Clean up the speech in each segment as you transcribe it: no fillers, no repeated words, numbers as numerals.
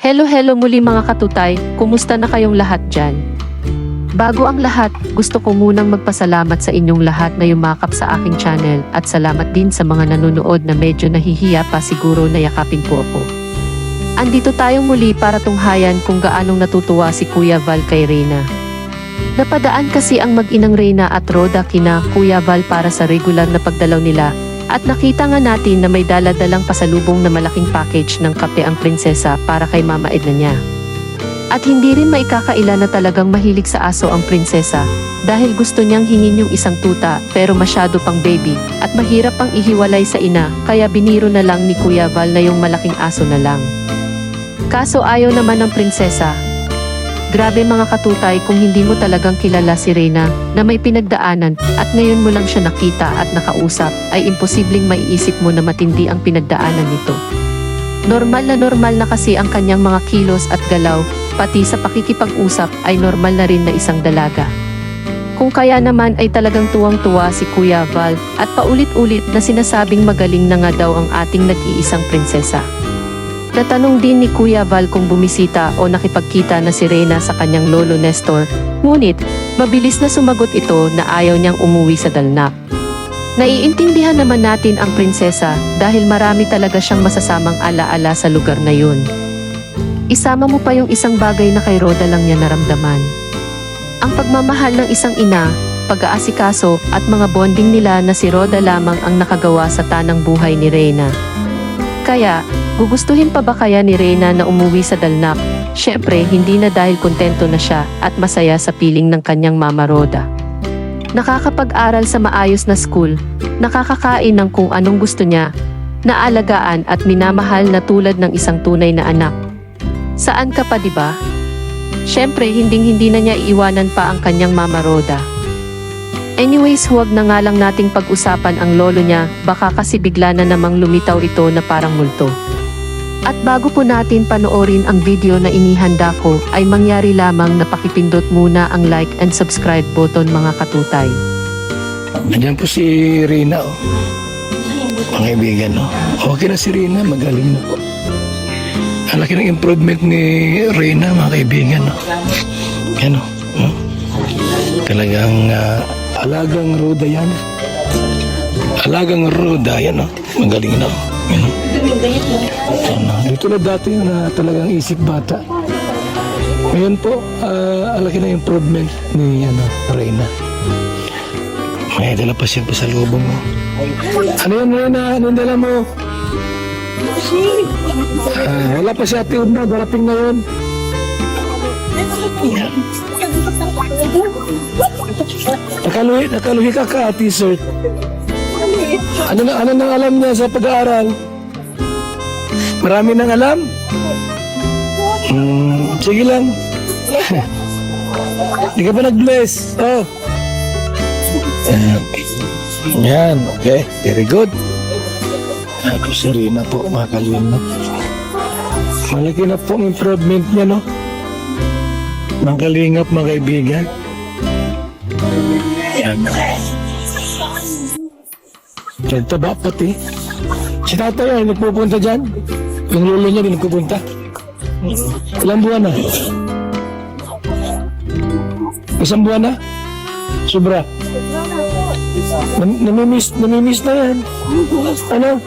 Hello muli mga katutay, kumusta na kayong lahat dyan? Bago ang lahat, gusto ko munang magpasalamat sa inyong lahat na yumakap sa aking channel at salamat din sa mga nanonood na medyo nahihiya pa siguro na yakapin po ako. Andito tayong muli para tunghayan kung gaanong natutuwa si Kuya Val kay Reyna. Napadaan kasi ang mag-inang Reyna at Roda kina Kuya Val para sa regular na pagdalaw nila. At nakita nga natin na may dala-dalang pasalubong na malaking package ng kape ang prinsesa para kay Mama Edna niya. At hindi rin maikakaila na talagang mahilig sa aso ang prinsesa dahil gusto niyang hingin yung isang tuta pero masyado pang baby at mahirap pang ihiwalay sa ina kaya biniro na lang ni Kuya Val na yung malaking aso na lang. Kaso ayaw naman ng prinsesa. Grabe mga katutay kung hindi mo talagang kilala si Reyna na may pinagdaanan at ngayon mo lang siya nakita at nakausap ay imposibleng maiisip mo na matindi ang pinagdaanan nito. Normal na kasi ang kanyang mga kilos at galaw, pati sa pakikipag-usap ay normal na rin na isang dalaga. Kung kaya naman ay talagang tuwang-tuwa si Kuya Val at paulit-ulit na sinasabing magaling na nga daw ang ating nag-iisang prinsesa. Natanong din ni Kuya Val kung bumisita o nakipagkita na si Reyna sa kanyang lolo Nestor, ngunit mabilis na sumagot ito na ayaw niyang umuwi sa Dalnak. Naiintindihan naman natin ang prinsesa dahil marami talaga siyang masasamang alaala sa lugar na yun. Isama mo pa yung isang bagay na kay Roda lang niya naramdaman. Ang pagmamahal ng isang ina, pag-aasikaso at mga bonding nila na si Roda lamang ang nakagawa sa tanang buhay ni Reyna. Kaya, gugustuhin pa ba kaya ni Reyna na umuwi sa Dalnak? Syempre, hindi na dahil kontento na siya at masaya sa piling ng kanyang Mama Roda. Nakakapag-aral sa maayos na school, nakakakain ng kung anong gusto niya, naalagaan at minamahal na tulad ng isang tunay na anak. Saan ka pa diba? Syempre, hindi na niya iiwanan pa ang kanyang Mama Roda. Anyways, huwag na nga lang nating pag-usapan ang lolo niya, baka kasi bigla na namang lumitaw ito na parang multo. At bago po natin panoorin ang video na inihanda ko, ay mangyari lamang na pakipindot muna ang like and subscribe button mga katutay. Nandiyan po si Reyna, oh. Mga kaibigan, oh. Okay na si Reyna, magaling na po. Ang laki ng improvement ni Reyna, mga kaibigan, oh. Yan, oh. Talagang alagang Roda yan. Alagang Roda yan, oh. Magaling na, oh. Yan, oh. Dito na dati na talagang isip bata. Ngayon po, alaki na improvement ni Reyna. May dala pa siya pa sa lubong mo. Ano yan, Reyna? Anong dala mo? Wala pa siya, Ate Udna. Darating na yun. Nakaluhi ka, t-shirt. Ano nang alam niya sa pag-aaral? Marami nang alam? Sige lang. Hindi ka pa nag-bless. Oh. Yan, okay. Very good. Ako si Reyna po, mga kalina. Malaki na pong improvement niya, no? Mga kalingap, mga kaibigan. Yan. Diyan taba pati. Si tatay ay nagpupunta dyan. Yung lolo niya din nagpupunta. Ilang buwan na? Isang buwan na? Sobra. Namimiss na yan. Ano?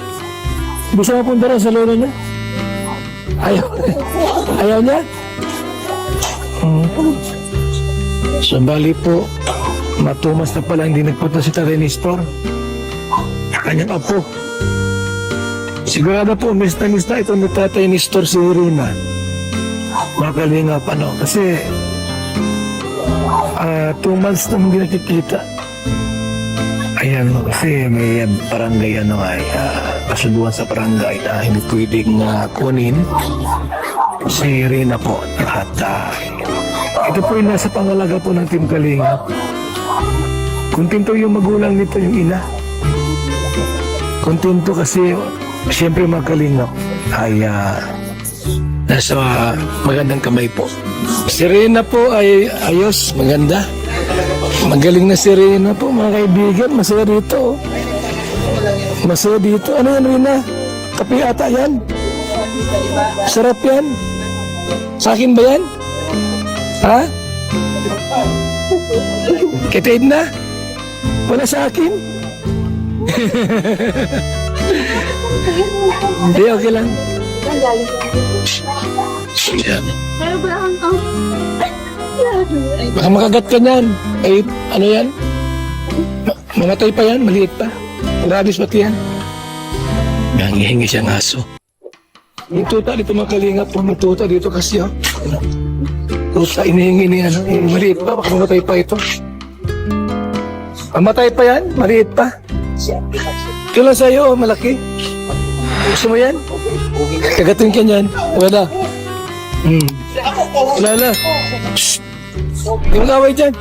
Gusto mo punta rin sa lolo niya? Ayaw niya? So bali po, matumas na pala hindi nagpunta si Tatay Nestor. Kanyang apo. Sigurado po, miss na ito ni Tatay Nestor si Reyna. Makalinga pa, no? Kasi 2 months na hindi nakikita. Ayan, no? Kasi may barangay kasubuan sa barangay na hindi pwedeng kunin si Reyna po. At ito po yung nasa pangalaga po ng Team Kalinga. Kontento yung magulang nito, yung ina. Kontento kasi siyempre mga kalingap ay nasa magandang kamay po. Si Reyna po ay ayos, maganda. Magaling na si Reyna po, mga kaibigan. Masaya dito. Masaya dito. Ano yan, Reyna? Kape ata yan? Sarap yan. Sa akin ba yan? Ha? Kita Edna? Wala sa akin? Hindi, okay lang. Yan. Baka makagat ka niyan. Ay, ano yan? Mamatay pa yan, maliit pa. Rabies pati yan. Nangihingi siyang aso. May tuta dito mga kalingap po. May tuta dito kasi oh. Tuta inihingi niya. Maliit pa, baka mamatay pa ito. Mamatay pa yan, maliit pa. Ito lang sa'yo, oh, malaki. Gusto mo yan? Kagatin ka niyan. Wala. Wala na. Shhh. Hindi mo away dyan.